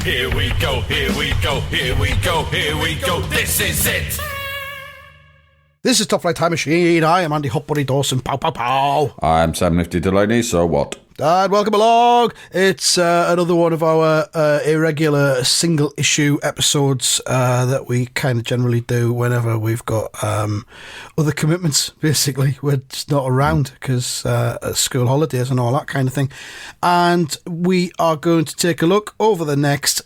Here we go, here we go, here we go, here we go. This is it. This is Top Flight Time Machine. I am Andy Hotbody Dawson. Pow, pow, pow. I'm Sam Nifty Delaney, so what? And welcome along. It's another one of our irregular single-issue episodes that we kind of generally do whenever we've got other commitments, basically. We're just not around because school holidays and all that kind of thing. And we are going to take a look over the next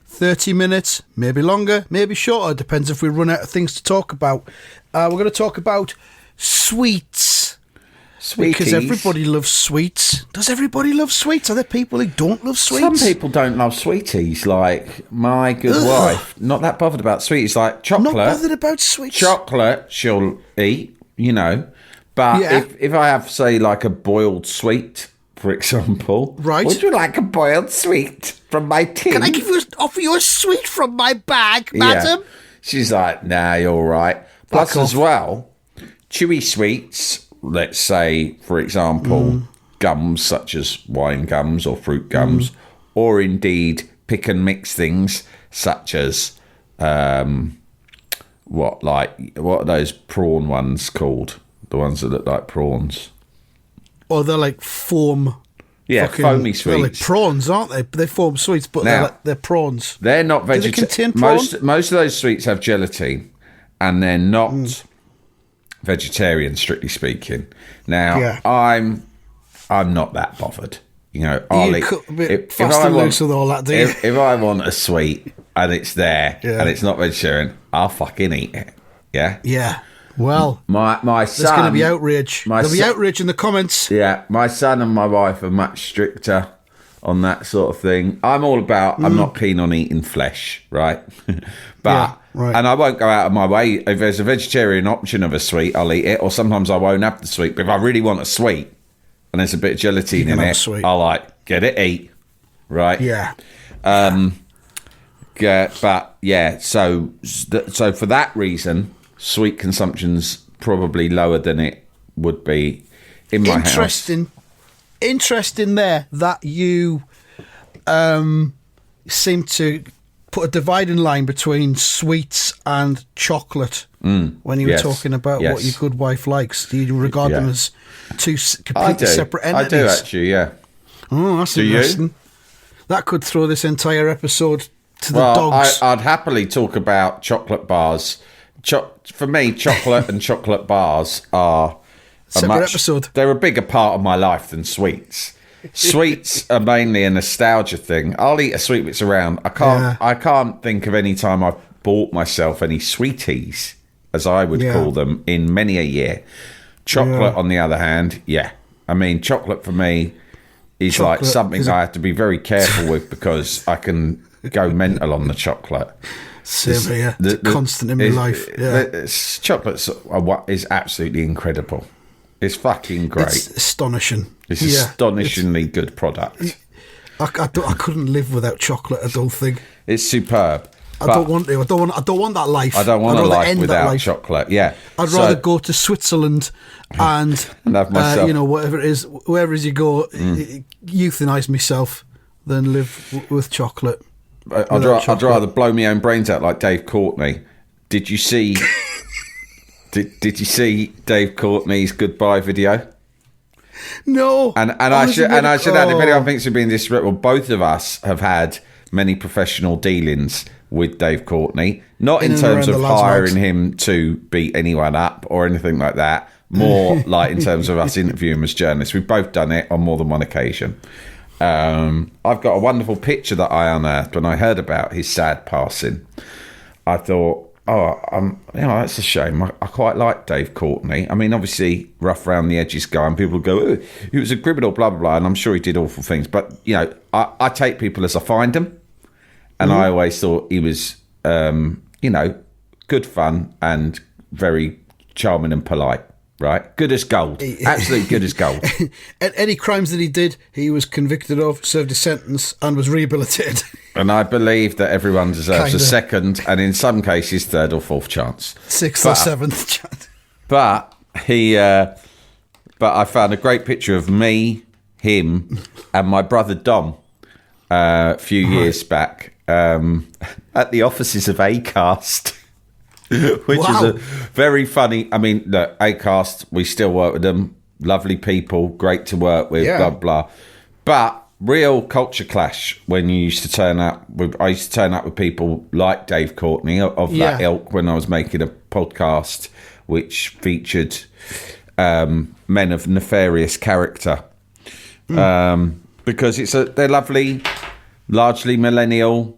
30 minutes, maybe longer, maybe shorter, depends if we run out of things to talk about. We're going to talk about sweets. Sweeties. Because everybody loves sweets. Does everybody love sweets? Are there people who don't love sweets? Some people don't love sweeties, like my good wife. Not that bothered about sweets, like chocolate. Not bothered about sweets. Chocolate she'll eat, you know. But Yeah. if I have, say, like a boiled sweet, for example. Right. Would you like a boiled sweet from my tin? Can I offer you a sweet from my bag, madam? Yeah. She's like, nah, you're all right. Plus, Back as off. well, chewy sweets, let's say, for example, gums such as wine gums or fruit gums, or indeed pick and mix things such as, what are those prawn ones called? The ones that look like prawns. Or they're like foam. Yeah, foamy sweets. They're like prawns, aren't they? They form sweets, but Now, they're prawns. They're not Do they vegetarian. contain prawn? Most of those sweets have gelatine, and they're not vegetarian, strictly speaking. Now, Yeah. I'm not that bothered. You know, I'll You eat cut a bit fast and loose with all that, do you? If I want a sweet and it's there Yeah. and it's not vegetarian, I'll fucking eat it. Yeah. Yeah. Well, My there's son. going to be outrage. There'll be outrage in the comments. Yeah, my son and my wife are much stricter on that sort of thing. I'm all about, I'm not keen on eating flesh, right? But, Yeah, right. and I won't go out of my way. If there's a vegetarian option of a sweet, I'll eat it. Or sometimes I won't have the sweet. But if I really want a sweet and there's a bit of gelatine can in have a it, sweet. I'll like, get it, eat. Right? Yeah. Yeah, but yeah, so for that reason, sweet consumption's probably lower than it would be in my house. Interesting there that you seem to put a dividing line between sweets and chocolate when you yes, were talking about yes. what your good wife likes. Do you regard them as two I completely do. separate entities? I do actually, yeah. Oh, that's Do you? interesting. That could throw this entire episode to the Well, dogs. I'd happily talk about chocolate bars. For me, chocolate and chocolate bars are Separate episode. They're a bigger part of my life than sweets. Sweets are mainly a nostalgia thing. I'll eat a sweet if it's around. I can't think of any time I've bought myself any sweeties, as I would call them, in many a year. Chocolate, on the other hand, yeah. I mean, chocolate for me is like something I have to be very careful with because I can go mental on the chocolate. Same here. It's constant in my life. Yeah. Chocolate is absolutely incredible. It's fucking great. It's astonishing. It's astonishingly good product. I couldn't live without chocolate. I don't think. It's superb. I don't want to. I don't want that life. I don't want I'd a rather life end without that life. chocolate. Yeah, I'd rather go to Switzerland and have myself. whatever it is, wherever it is you go, euthanize myself than live with chocolate. I'd rather blow my own brains out like Dave Courtney. Did you see? did you see Dave Courtney's goodbye video? No. And I should add, if anyone thinks we're being disrespectful, both of us have had many professional dealings with Dave Courtney, not in terms of hiring him to beat anyone up or anything like that, more like in terms of us interviewing him as journalists. We've both done it on more than one occasion. I've got a wonderful picture that I unearthed when I heard about his sad passing. I thought, that's a shame. I quite like Dave Courtney. I mean, obviously, rough around the edges guy, and people go, oh, he was a criminal, blah, blah, blah, and I'm sure he did awful things. But, I take people as I find them, and I always thought he was, good fun and very charming and polite. Right, good as gold, absolutely good as gold. Any crimes that he did, he was convicted of, served a sentence, and was rehabilitated. And I believe that everyone deserves a second, and in some cases, third or fourth chance, sixth or seventh chance. But I found a great picture of me, him, and my brother Dom a few years back at the offices of Acast, which is a very funny. I mean, look, Acast, we still work with them. Lovely people, great to work with, blah, blah. But real culture clash when you used to turn up with, I used to turn up with people like Dave Courtney of that ilk when I was making a podcast which featured men of nefarious character. Because they're lovely, largely millennial.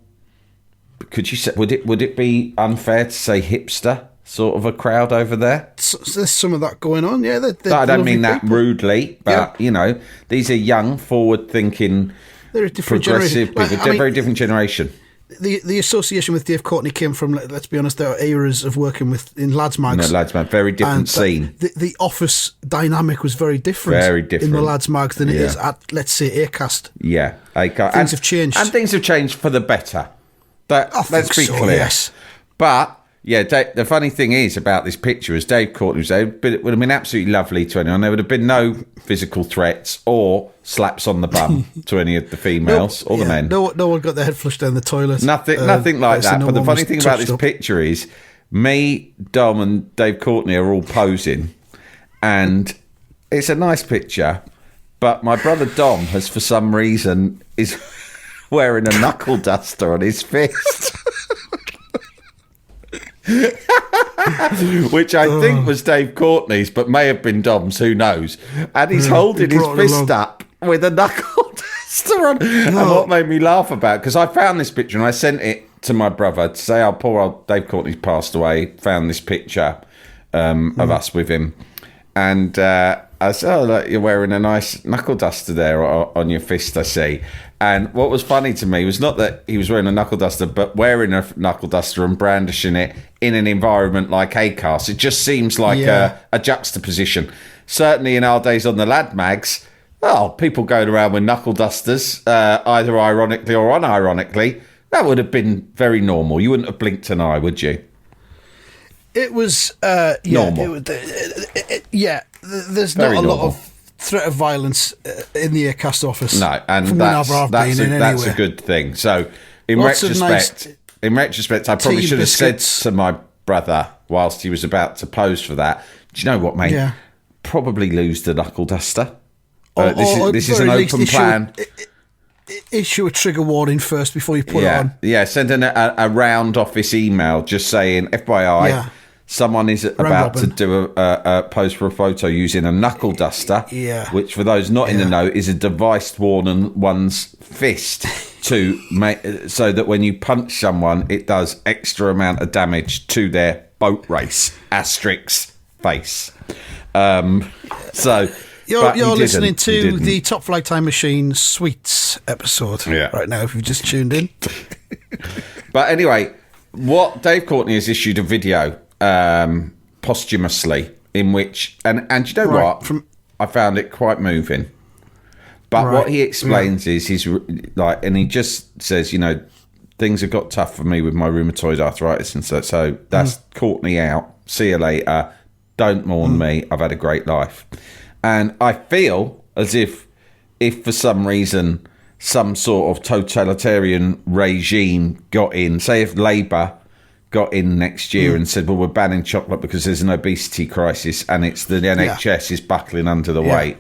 Could you say, would it be unfair to say hipster sort of a crowd over there? There's some of that going on, yeah. I don't mean that rudely, but you know, these are young, forward-thinking, they're a different progressive generation. people. They're a very different generation. The association with Dave Courtney came from, let's be honest, our eras of working in lads mags. No, lads mag, very different scene. The office dynamic was very different. Very different in the lads mags than it is at, let's say, Acast. Yeah, Acast. Things have changed, and things have changed for the better. Let's be clear. Yes. But yeah, the funny thing is about this picture is Dave Courtney was there, but it would have been absolutely lovely to anyone. There would have been no physical threats or slaps on the bum to any of the females or the men. No one got their head flushed down the toilet. Nothing like that. But the funny thing about this picture is me, Dom, and Dave Courtney are all posing, and it's a nice picture. But my brother Dom has, for some reason, is wearing a knuckle duster on his fist. Which I think was Dave Courtney's, but may have been Dom's, who knows. And he's holding his fist up with a knuckle duster on. And what made me laugh about, because I found this picture and I sent it to my brother to say, oh, poor old Dave Courtney's passed away, found this picture of us with him. And I said, oh, look, you're wearing a nice knuckle duster there on your fist, I see. And what was funny to me was not that he was wearing a knuckle duster, but wearing a knuckle duster and brandishing it in an environment like Acast. It just seems like a juxtaposition. Certainly in our days on the lad mags, people going around with knuckle dusters, either ironically or unironically, that would have been very normal. You wouldn't have blinked an eye, would you? It was normal. There's not a lot of threat of violence in the Acast office. No, and that's a good thing. So, in retrospect, I probably should have said to my brother whilst he was about to pose for that, do you know what, mate? Yeah. Probably lose the knuckle duster. This is an open plan. Issue a trigger warning first before you put it on. Yeah, send a round office email just saying, FYI, someone is about to do a pose for a photo using a knuckle duster, which for those not in the know is a device worn on one's fist to make so that when you punch someone, it does extra amount of damage to their boat race asterisk face. You're listening to the Top Flight Time Machine Sweets episode right now, if you've just tuned in. But anyway, what Dave Courtney has issued a video posthumously in which, and you know what? I found it quite moving. But what he explains is he's like, and he just says, you know, things have got tough for me with my rheumatoid arthritis, and so that's Courtney out. See you later. Don't mourn me. I've had a great life. And I feel as if for some reason some sort of totalitarian regime got in, say if Labour got in next year and said, well, we're banning chocolate because there's an obesity crisis and it's the NHS is buckling under the weight.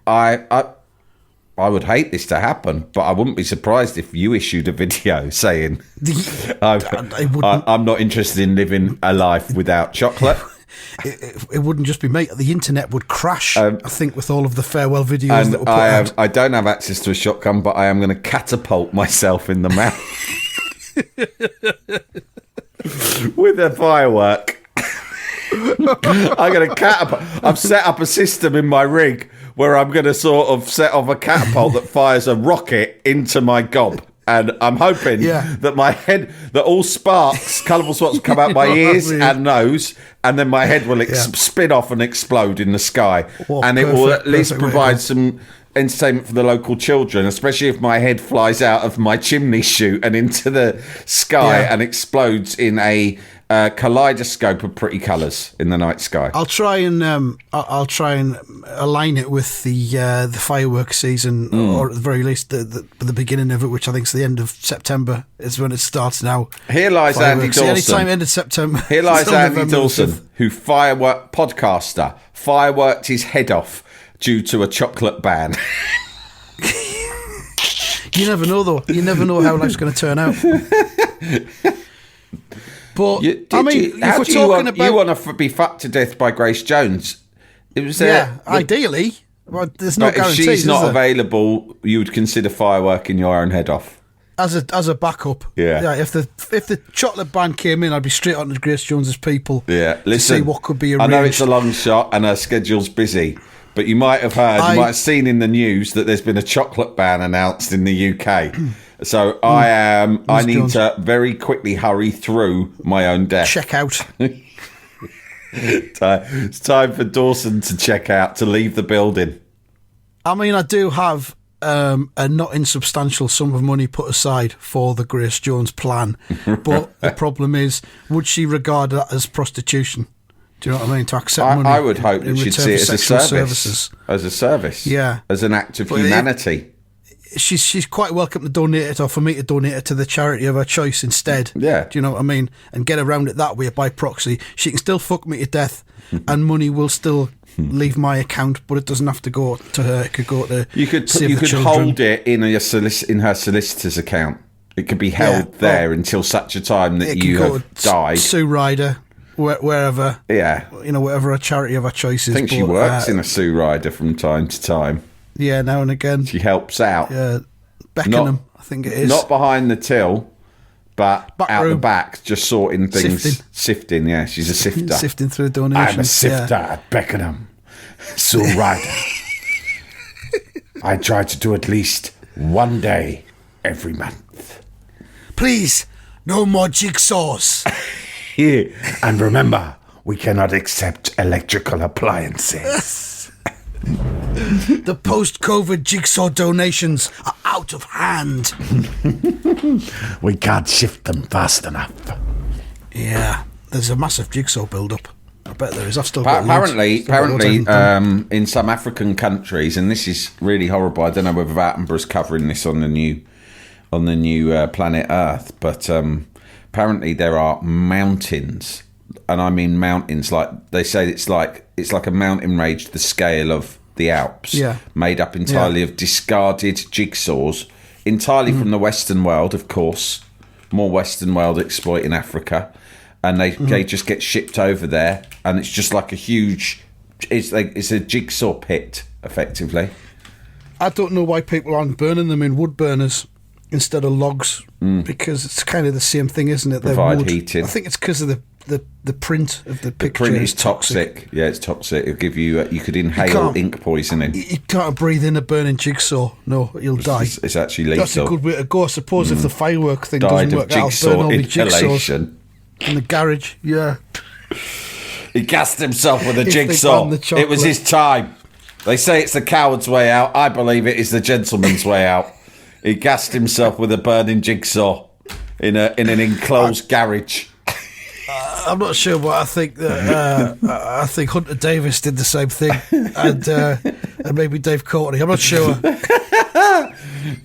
I would hate this to happen, but I wouldn't be surprised if you issued a video saying, I'm not interested in living a life without chocolate. It wouldn't just be me. The internet would crash, I think, with all of the farewell videos that were put out. I don't have access to a shotgun, but I am going to catapult myself in the mouth with a firework. I'm going to catapult. I've set up a system in my rig where I'm going to sort of set off a catapult that fires a rocket into my gob. And I'm hoping that my head, that all sparks, colourful sparks will come out my ears and nose, and then my head will spin off and explode in the sky. And it will at least provide some entertainment for the local children, especially if my head flies out of my chimney chute and into the sky and explodes in a kaleidoscope of pretty colours in the night sky. I'll try and align it with the fireworks season, or at the very least the beginning of it, which I think is the end of September is when it starts now. Here lies Fireworks. Andy Dawson. Anytime end of September. Here lies Andy November Dawson, who fireworked his head off due to a chocolate ban. You never know, though. You never know how life's going to turn out. But You want to be fucked to death by Grace Jones? It was ideally. Well, there's no guarantees. If she's not there? available, you would consider fireworking your own head off as a backup. Yeah. If the chocolate ban came in, I'd be straight on to Grace Jones's people. Yeah. Listen, to see what could be arranged. I know it's a long shot and her schedule's busy, but you might have heard, you might have seen in the news that there's been a chocolate ban announced in the UK. So I need to very quickly hurry through my own death. Check out. It's time for Dawson to check out, to leave the building. I mean, I do have a not insubstantial sum of money put aside for the Grace Jones plan, but the problem is, would she regard that as prostitution? Do you know what I mean? To accept money. I would hope that she'd see it as a service. As a service. Yeah. As an act of humanity. She's quite welcome to donate it, or for me to donate it to the charity of her choice instead. Yeah. Do you know what I mean? And get around it that way by proxy. She can still fuck me to death, and money will still leave my account, but it doesn't have to go to her. It could go to you could children. hold it in her solicitor's account. It could be held there until such a time that you have died. Sue Ryder, wherever. Yeah. Whatever a charity of her choice is. I think she works in a Sue Ryder from time to time. Yeah, now and again. She helps out. Yeah, Beckenham, I think it is. Not behind the till, but out room. the back, just sorting things. Sifting, yeah. She's a sifter. Sifting through donations. I'm a sifter at Beckenham. Sue Ryder. I try to do at least one day every month. Please, no more jigsaws. Here, and remember, we cannot accept electrical appliances. The post-COVID jigsaw donations are out of hand. We can't shift them fast enough. Yeah, there's a massive jigsaw build-up. I bet there is. I've still got apparently, in some African countries, and this is really horrible. I don't know whether Attenborough's covering this on the new Planet Earth, but apparently there are mountains. And I mean mountains, like they say it's like a mountain range to the scale of the Alps, made up entirely of discarded jigsaws, entirely from the Western world, of course, more Western world exploit in Africa, and they just get shipped over there, and it's just like a huge, it's a jigsaw pit, effectively. I don't know why people aren't burning them in wood burners instead of logs, because it's kind of the same thing, isn't it? Provide heating. I think it's because of the print of the picture. The print is toxic. Yeah, it's toxic. It'll give you. You could inhale ink poisoning. You can't breathe in a burning jigsaw. No, you'll die. It's actually lethal. That's a good way to go. I suppose if the firework thing doesn't work out, I'll burn all the jigsaws in the garage. Yeah. He gassed himself with a jigsaw. It was his time. They say it's the coward's way out. I believe it is the gentleman's way out. He gassed himself with a burning jigsaw in an enclosed garage. I'm not sure, but I think that I think Hunter Davis did the same thing, and maybe Dave Courtney. I'm not sure.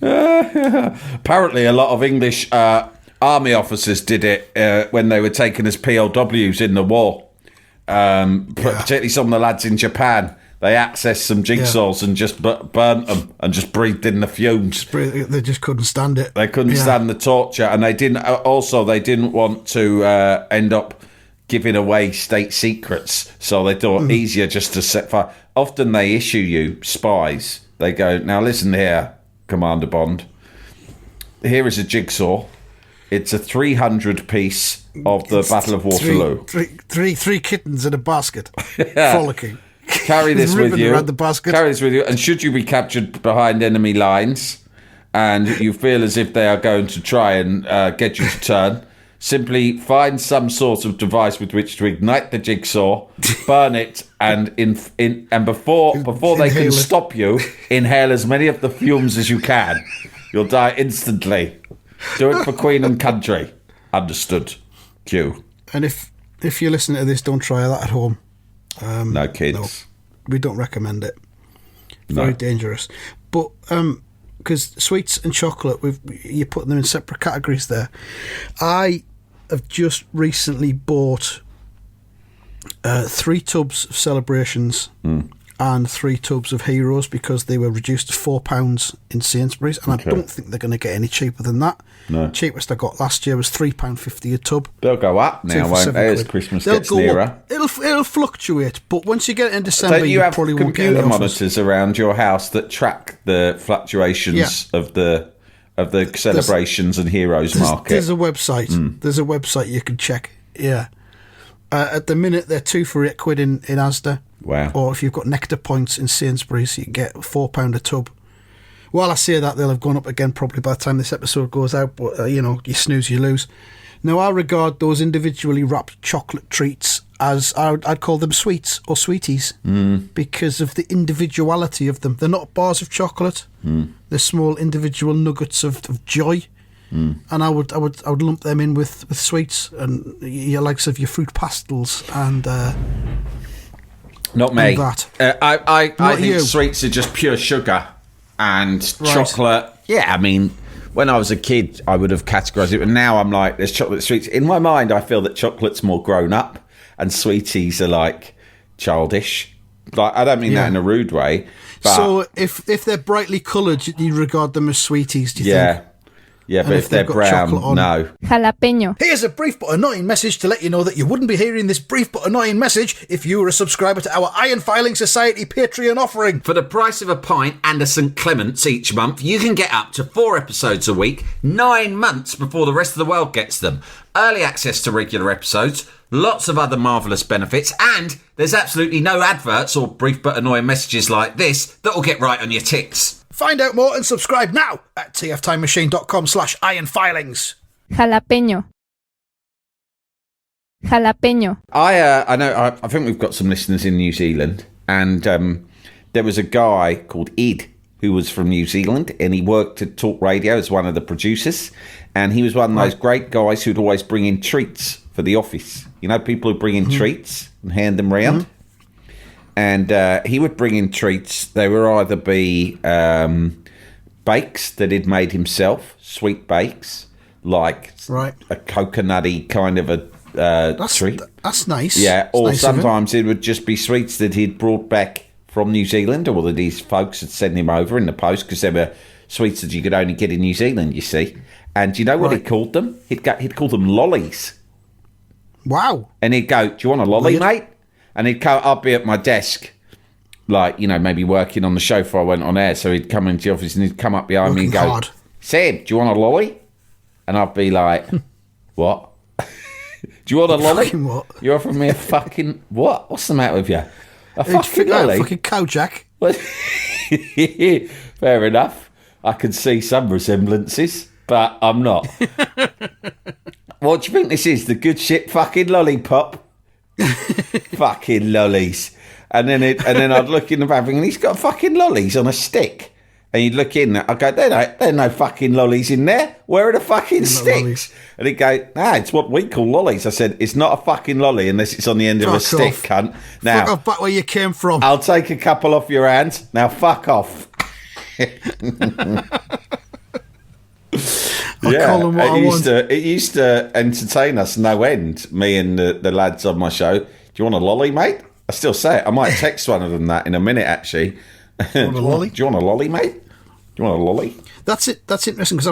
Apparently, a lot of English army officers did it when they were taken as POWs in the war. Particularly some of the lads in Japan. They accessed some jigsaws and just burnt them and just breathed in the fumes. They just couldn't stand it. They couldn't stand the torture, and they didn't want to end up giving away state secrets, so they thought easier just to set fire. Often they issue you spies. They go, now listen here, Commander Bond. Here is a jigsaw. It's a 300 piece of the Battle of Waterloo. Three kittens in a basket, frolicking. Carry this with you. Carry this with you. And should you be captured behind enemy lines, and you feel as if they are going to try and get you to turn, simply find some sort of device with which to ignite the jigsaw, burn it, and before they can stop you, inhale as many of the fumes as you can. You'll die instantly. Do it for Queen and country. Understood. Q. And if you're listening to this, don't try that at home. No kids. No, we don't recommend it. Very dangerous. But because sweets and chocolate, you're putting them in separate categories there. I have just recently bought 3 tubs of Celebrations and 3 tubs of Heroes because they were reduced to £4 in Sainsbury's, and I don't think they're going to get any cheaper than that. No. Cheapest I got last year was £3.50 a tub. They'll go up now, won't they, as Christmas gets nearer? It'll fluctuate, but once you get in December, don't you have probably computer monitors around your house that track the fluctuations of the Celebrations and Heroes market? There's a website. There's a website you can check. Yeah. At the minute, they're 2 for £8 in Asda. Wow. Or if you've got Nectar points in Sainsbury's, you can get £4 a tub. While I say that, they'll have gone up again probably by the time this episode goes out, but, you snooze, you lose. Now, I regard those individually wrapped chocolate treats as, I'd call them sweets or sweeties because of the individuality of them. They're not bars of chocolate. They're small individual nuggets of joy. And I would lump them in with sweets and your likes of your fruit pastels and not me. That. I think sweets are just pure sugar and chocolate. Yeah, I mean, when I was a kid, I would have categorised it, but now I'm like, there's chocolate sweets. In my mind, I feel that chocolate's more grown up and sweeties are like childish. Like, I don't mean that in a rude way. But so if they're brightly coloured, you regard them as sweeties, do you think? Yeah, but if they're brown, no. Jalapeño. Here's a brief but annoying message to let you know that you wouldn't be hearing this brief but annoying message if you were a subscriber to our Iron Filing Society Patreon offering. For the price of a pint and a St Clement's each month, you can get up to 4 episodes a week, 9 months before the rest of the world gets them. Early access to regular episodes, lots of other marvellous benefits, and there's absolutely no adverts or brief but annoying messages like this that will get right on your tits. Find out more and subscribe now at tftimemachine.com/ironfilings. Jalapeño. Jalapeño. I know. I think we've got some listeners in New Zealand, and there was a guy called Ed who was from New Zealand, and he worked at Talk Radio as one of the producers, and he was one of those great guys who'd always bring in treats for the office. You know, people who bring in treats and hand them round. And he would bring in treats. They would either be bakes that he'd made himself, sweet bakes, like a coconutty kind of a treat. That's nice. Yeah, or sometimes it would just be sweets that he'd brought back from New Zealand, or that his folks had sent him over in the post, because they were sweets that you could only get in New Zealand, you see. And do you know what he called them? He'd call them lollies. Wow. And he'd go, "Do you want a lolly, mate?" And he'd come, I'd be at my desk, like, maybe working on the show before I went on air. So he'd come into the office and he'd come up behind me and go, "Seb, do you want a lolly?" And I'd be like, "What? Do you want a lolly? What? You're offering me a fucking what? What's the matter with you? A fucking lolly? Fucking Kojak." Fair enough. I can see some resemblances, but I'm not. What do you think this is? The good shit fucking lollipop? Fucking lollies. And then I'd look in the bathroom and he's got fucking lollies on a stick. And you'd look in there, I'd go, there are no fucking lollies in there. Where are the fucking sticks? Lollies. And he'd go, it's what we call lollies. I said, it's not a fucking lolly unless it's on the end of a stick, cunt. Now, fuck off back where you came from. I'll take a couple off your hands. Now fuck off. It used to entertain us no end, me and the lads on my show. Do you want a lolly, mate? I still say it. I might text one of them that in a minute, actually. Do you want a lolly? Do you want a lolly, mate? Do you want a lolly? That's it. That's interesting, because I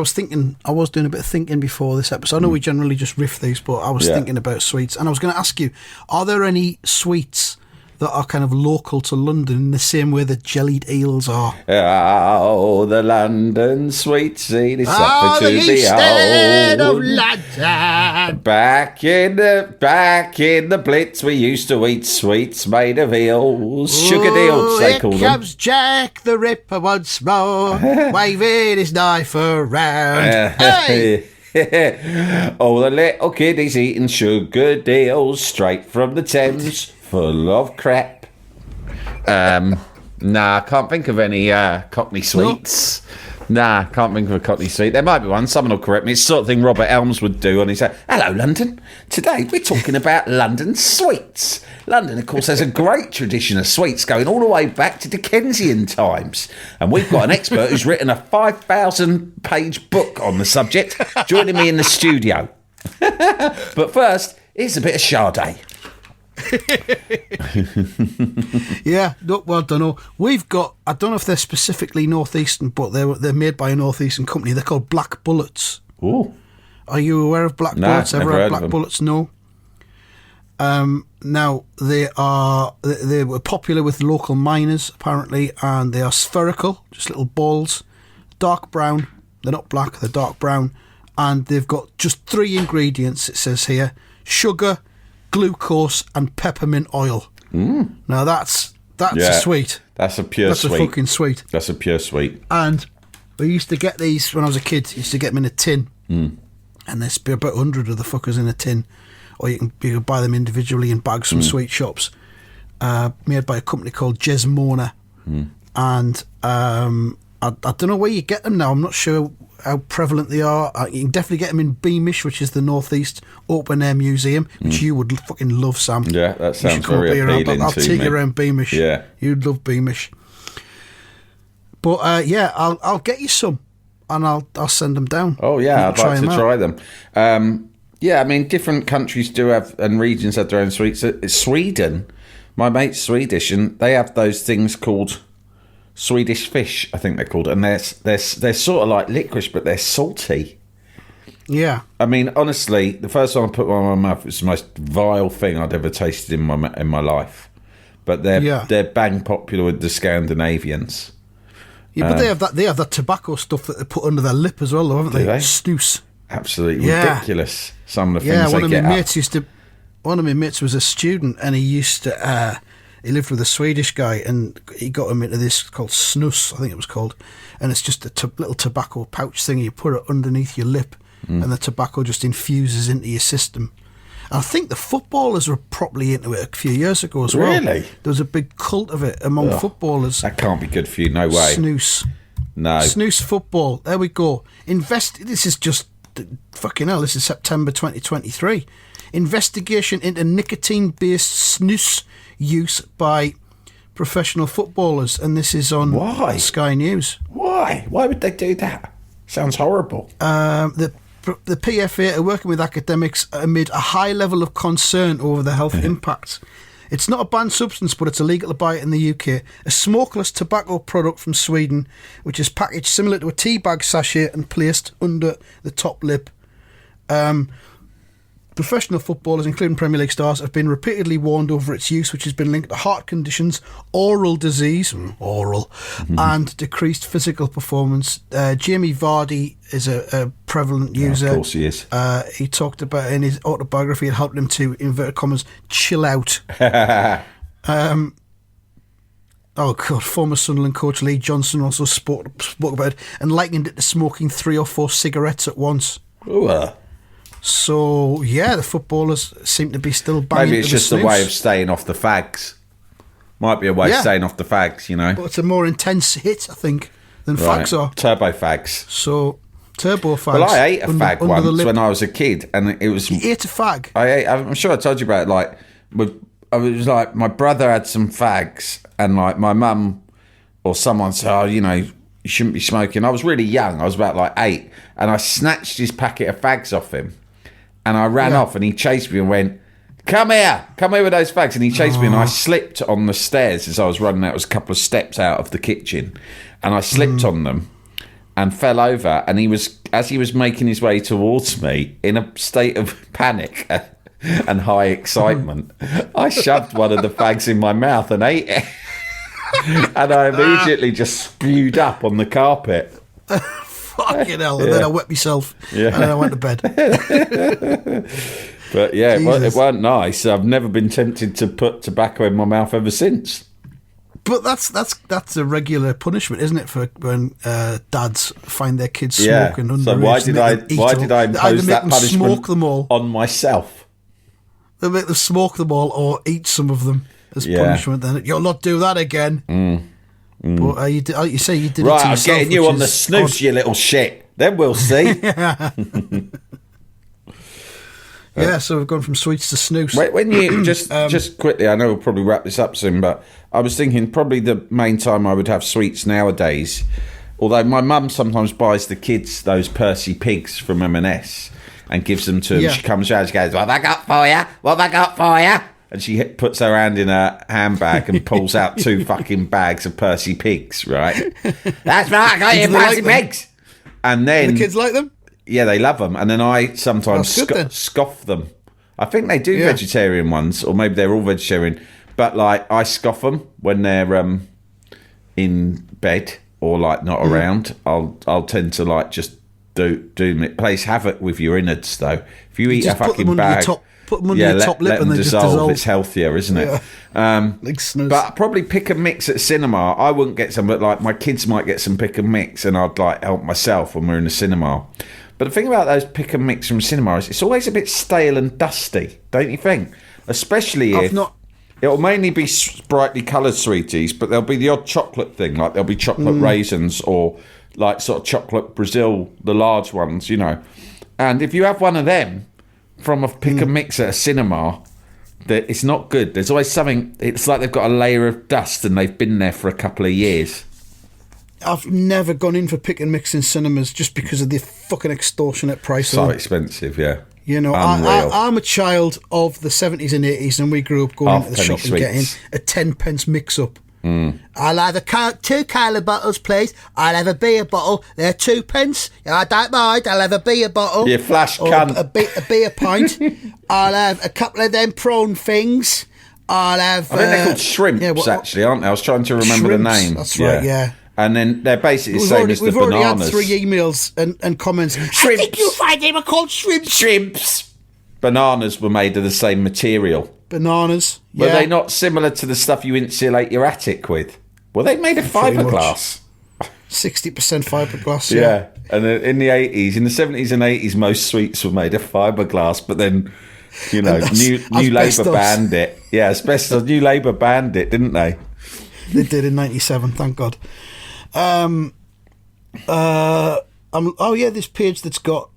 was doing a bit of thinking before this episode. I know we generally just riff these, but I was thinking about sweets, and I was going to ask you, are there any sweets that are kind of local to London in the same way that jellied eels are? Oh, the London sweets, it suffer to the old. of London. Back in the Blitz, we used to eat sweets made of eels, sugared eels, they call them. Here comes Jack the Ripper once more, waving his knife around. Hey! Oh, the little kiddies eating sugared eels straight from the Thames, full of crap. I can't think of any Cockney sweets. Nah, can't think of a Cockney sweet. There might be one. Someone will correct me. It's the sort of thing Robert Elms would do. And he said, "Hello, London. Today we're talking about London sweets. London, of course, has a great tradition of sweets going all the way back to Dickensian times. And we've got an expert who's written a 5,000-page book on the subject, joining me in the studio. But first, here's a bit of Sade." Yeah, no, well, I don't know. We've got, I don't know if they're specifically northeastern, but they're made by a northeastern company. They're called Black Bullets. Ooh. Are you aware of Black Bullets? Never Ever heard had of Black them. Bullets? No. Now they were popular with local miners apparently, and they are spherical, just little balls, dark brown. They're not black; they're dark brown, and they've got just 3 ingredients. It says here: sugar, glucose, and peppermint oil. Now that's a sweet. That's a pure sweet. That's a fucking sweet. That's a pure sweet. And we used to get these when I was a kid. Used to get them in a tin, and there's about 100 of the fuckers in a tin, or you can buy them individually in bags from sweet shops, made by a company called Jesmona. And I don't know where you get them now. I'm not sure how prevalent they are. You can definitely get them in Beamish, which is the Northeast Open Air Museum, which you would fucking love, Sam. Yeah, that You sounds should come very up here. appealing I'll to take me. you around Beamish. Yeah. You'd love Beamish. But yeah, I'll get you some, and I'll send them down. Oh, You yeah, can I'd like to them out. try them. Yeah, I mean, different countries do have, and regions have their own sweets. Sweden, my mate's Swedish, and they have those things called Swedish fish, I think they're called, and they're sort of like licorice, but they're salty. Yeah. I mean, honestly, the first one I put one in my mouth was the most vile thing I'd ever tasted in my life. But they're bang popular with the Scandinavians. Yeah, but they have that tobacco stuff that they put under their lip as well, though, haven't they? they? Snus. Absolutely Yeah. ridiculous. Some of the Yeah, things they get up. One of my mates was a student, and he used to. He lived with a Swedish guy, and he got him into this called snus, I think it was called, and it's just a little tobacco pouch thing. You put it underneath your lip, and the tobacco just infuses into your system. And I think the footballers were properly into it a few years ago as well. Really? There was a big cult of it among footballers. That can't be good for you, no way. Snus. No. Snus football. There we go. This is just fucking hell. This is September 2023. Investigation into nicotine-based snus use by professional footballers, and this is on Sky News. Why? Why would they do that? Sounds horrible. The PFA are working with academics amid a high level of concern over the health impacts. It's not a banned substance, but it's illegal to buy it in the UK. A smokeless tobacco product from Sweden, which is packaged similar to a tea bag sachet and placed under the top lip. Professional footballers, including Premier League stars, have been repeatedly warned over its use, which has been linked to heart conditions, oral disease, and decreased physical performance. Jamie Vardy is a prevalent user. Of course he is. He talked about in his autobiography it helped him to, inverted commas, chill out. Former Sunderland coach Lee Johnson also spoke about it and likened it to smoking 3 or 4 cigarettes at once. Ooh, So, yeah, the footballers seem to be still banging. maybe it's just a way of staying off the fags. Might be a way of staying off the fags, you know. But it's a more intense hit, I think, than fags are. Turbo fags. So, turbo fags. Well, I ate a fag under the once lip. when I was a kid, and it was. You ate a fag? I'm sure I told you about it. Like, I was like, my brother had some fags, and like my mum or someone said, "Oh, you know, you shouldn't be smoking." I was really young. I was about like 8, and I snatched his packet of fags off him, and I ran off, and he chased me and went, come here with those fags. And he chased me, and I slipped on the stairs as I was running out. It was a couple of steps out of the kitchen, and I slipped on them and fell over. And as he was making his way towards me in a state of panic and high excitement, I shoved one of the fags in my mouth and ate it. And I immediately just spewed up on the carpet. Fucking hell. And then I wet myself. And then I went to bed. But yeah, it weren't nice. I've never been tempted to put tobacco in my mouth ever since. But that's a regular punishment, isn't it, for when dads find their kids smoking underage? So why did I impose that punishment smoke them all on myself? They make them smoke them all or eat some of them as punishment. Then you'll not do that again. But you say you did Right, it to I'm yourself, getting you which on the is snooze, odd. you little shit. Then we'll see. Yeah, so we've gone from sweets to snooze. When you just quickly, I know we'll probably wrap this up soon, but I was thinking probably the main time I would have sweets nowadays, although my mum sometimes buys the kids those Percy pigs from M&S and gives them to them. Yeah. She comes round, she goes, "What have I got for you? What have I got for you?" And she puts her hand in her handbag and pulls out 2 fucking bags of Percy pigs, right? That's right, I got you Do they Percy like pigs. And then The kids like them? yeah, they love them. And then I sometimes That's good then. scoff them. I think they do Yeah. vegetarian ones, or maybe they're all vegetarian. But like, I scoff them when they're in bed or like not around. I'll tend to like just do it. Plays havoc with your innards though. If you eat Just a put them fucking under your bag, top- put them under your top lip let and them they just dissolve. It's healthier, isn't it? Like snooze. But probably pick and mix at cinema. I wouldn't get some, but like my kids might get some pick and mix, and I'd like help myself when we're in the cinema. But the thing about those pick and mix from cinema is it's always a bit stale and dusty, don't you think? Especially if it'll mainly be brightly coloured sweeties, but there'll be the odd chocolate thing, like there'll be chocolate raisins or like sort of chocolate Brazil, the large ones, you know. And if you have one of them from a pick and mix at a cinema, that it's not good. There's always something. It's like they've got a layer of dust and they've been there for a couple of years. I've never gone in for pick and mix in cinemas just because of the fucking extortionate price. So of them. expensive, yeah. You know, Unreal. I'm a child of the 70s and 80s, and we grew up going into the Halfpenny shop and getting sweets. a 10p mix-up. I'll have 2 Kyla bottles, please. I'll have a beer bottle. They're 2p. I don't mind. I'll have a beer bottle. You flash or cunt. a beer pint. I'll have a couple of them prawn things. I'll have... I think they're called shrimps, actually, aren't they? I was trying to remember the Shrimps, name. that's right, yeah. And then they're basically the same as the we've already bananas. had 3 emails and comments. I Shrimps. think you'll find they were called shrimps. Shrimps. Bananas were made of the same material. Bananas. Were Yeah. they not similar to the stuff you insulate your attic with? Were they made of Pretty much. fiberglass? 60% fiberglass. Yeah. And then in the 80s, in the 70s and 80s, most sweets were made of fiberglass, but then, you know, New Labour asbestos. banned it. Yeah, asbestos. New Labour banned it, didn't they? They did in 97, thank God. This page that's got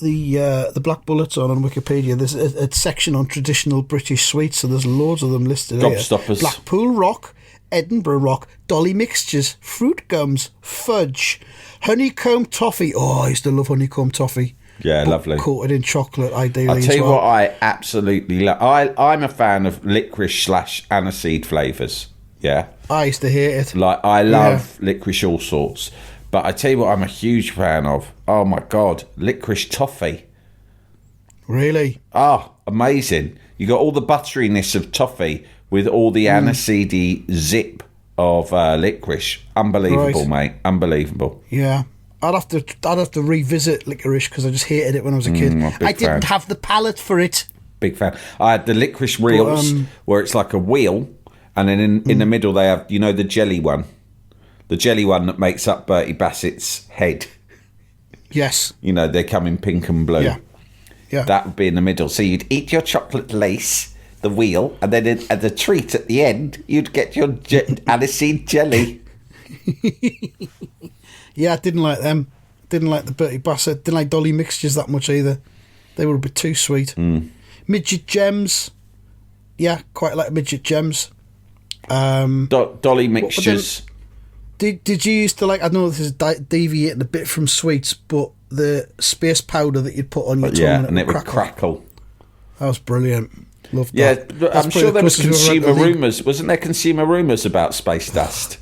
the black bullets on Wikipedia. There's a section on traditional British sweets, so there's loads of them listed here. Gobstoppers. Blackpool Rock, Edinburgh Rock, Dolly Mixtures, Fruit Gums, Fudge, Honeycomb Toffee. Oh, I used to love honeycomb toffee. Yeah, lovely. Coated in chocolate, ideally. I'll tell as you well. what I absolutely love. I'm a fan of licorice / aniseed flavours. Yeah. I used to hate it. Like, I love licorice all sorts. But I tell you what I'm a huge fan of. Oh, my God. Licorice toffee. Really? Ah, amazing. You got all the butteriness of toffee with all the aniseedy zip of licorice. Unbelievable, mate. Unbelievable. Yeah. I'd have to revisit licorice because I just hated it when I was a kid. I'm a big I didn't fan. have the palate for it. Big fan. I had the licorice reels where it's like a wheel, and then in the middle they have, you know, the jelly one. The jelly one that makes up Bertie Bassett's head. Yes. You know, they come in pink and blue. Yeah. Yeah. That would be in the middle. So you'd eat your chocolate lace, the wheel, and then as a treat at the end, you'd get your aniseed jelly. Yeah, I didn't like them. Didn't like the Bertie Bassett. Didn't like Dolly Mixtures that much either. They were a bit too sweet. Midget Gems. Yeah, quite like Midget Gems. Dolly Mixtures. Did you used to like, I know this is deviating a bit from sweets, but the space powder that you'd put on your tongue Yeah, and it it would crackle. That was brilliant. Loved Yeah, that. but That's I'm probably sure the there was closest we've ever consumer had to League. rumours. Wasn't there consumer rumours about space dust?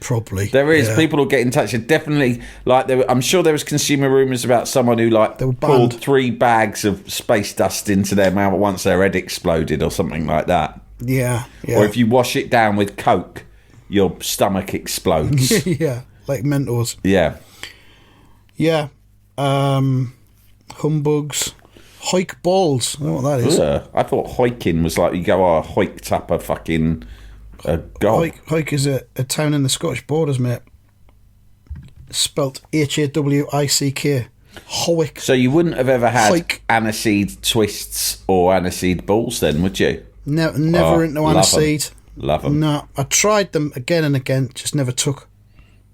Probably. There is. Yeah. People will get in touch. Definitely, like I'm sure there was consumer rumours about someone who like They were pulled banned. 3 bags of space dust into their mouth once their head exploded or something like that. Yeah. Or if you wash it down with Coke, your stomach explodes. yeah, like Mentos. Yeah. Yeah. Humbugs. Hike balls. I don't know what that is. I thought hoiking was like you go, hoiked up a fucking gob. Hike is a town in the Scottish borders, mate. Spelt Hawick. Howick. So you wouldn't have ever had Hoik. aniseed twists or aniseed balls then, would you? Never Oh, into love 'em. aniseed. Love them. No, I tried them again and again, just never took.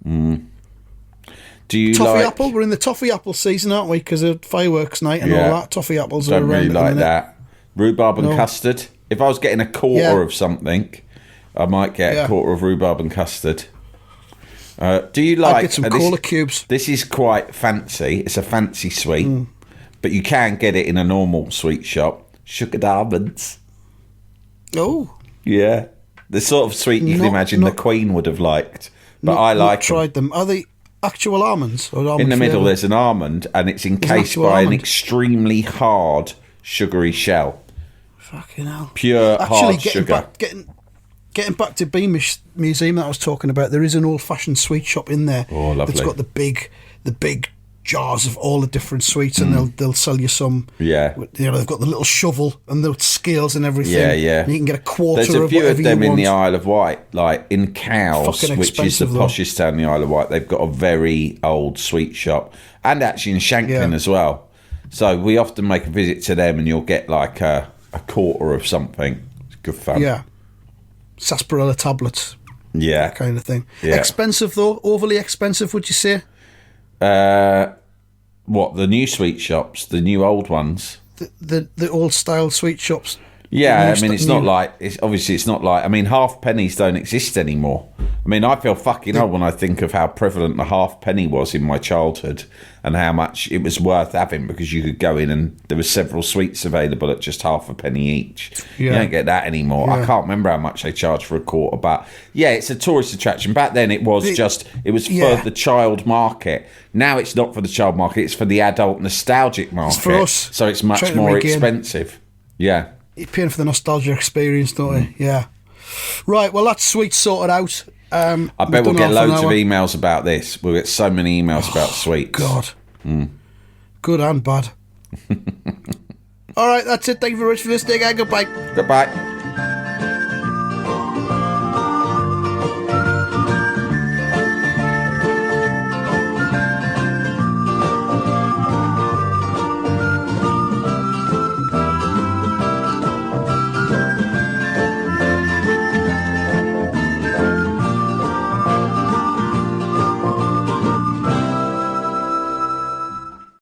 Do you Toffee apple? We're in the toffee apple season, aren't we? Because of fireworks night and all that. Toffee apples Don't are around really like that. Rhubarb and No. custard. If I was getting a quarter of something, I might get a quarter of rhubarb and custard. Do you like... I'd get some cola cubes. This is quite fancy. It's a fancy sweet. But you can get it in a normal sweet shop. Sugared almonds. Oh. Yeah. The sort of sweet you can imagine the Queen would have liked. But I like them. Tried them. Are they actual almonds? Or almond in the middle, flavour? there's an almond, and it's encased by an extremely hard, sugary shell. Fucking hell. Pure, hard sugar. Getting back to Beamish Museum that I was talking about, there is an old-fashioned sweet shop in there. Oh, lovely. That's got the big jars of all the different sweets, and they'll sell you some. Yeah. You know, they've got the little shovel and the scales and everything. Yeah, yeah. And you can get a quarter There's a of few whatever of them you in want. the Isle of Wight, like in Cowes, Fucking which is the expensive, though. poshest town in the Isle of Wight. They've got a very old sweet shop, and actually in Shanklin as well. So we often make a visit to them, and you'll get like a quarter of something. It's good fun. Yeah. Sarsaparilla tablets. Yeah. That kind of thing. Yeah. Expensive, though? Overly expensive, would you say? What, the new sweet shops, the new old ones? The old style sweet shops. Yeah, I mean, it's not like, I mean, half pennies don't exist anymore. I mean, I feel fucking old when I think of how prevalent the half penny was in my childhood and how much it was worth having because you could go in and there were several sweets available at just half a penny each. Yeah. You don't get that anymore. Yeah. I can't remember how much they charge for a quarter, but yeah, it's a tourist attraction. Back then it was for the child market. Now it's not for the child market, it's for the adult nostalgic market. It's for us. So it's much more expensive. Yeah. You're paying for the nostalgia experience, don't you? Yeah. Right, well, that's sweet sorted out. I bet we'll get loads of emails about this. We'll get so many emails about sweets. God. Good and bad. All right, that's it. Thank you very much for listening. Goodbye. Goodbye.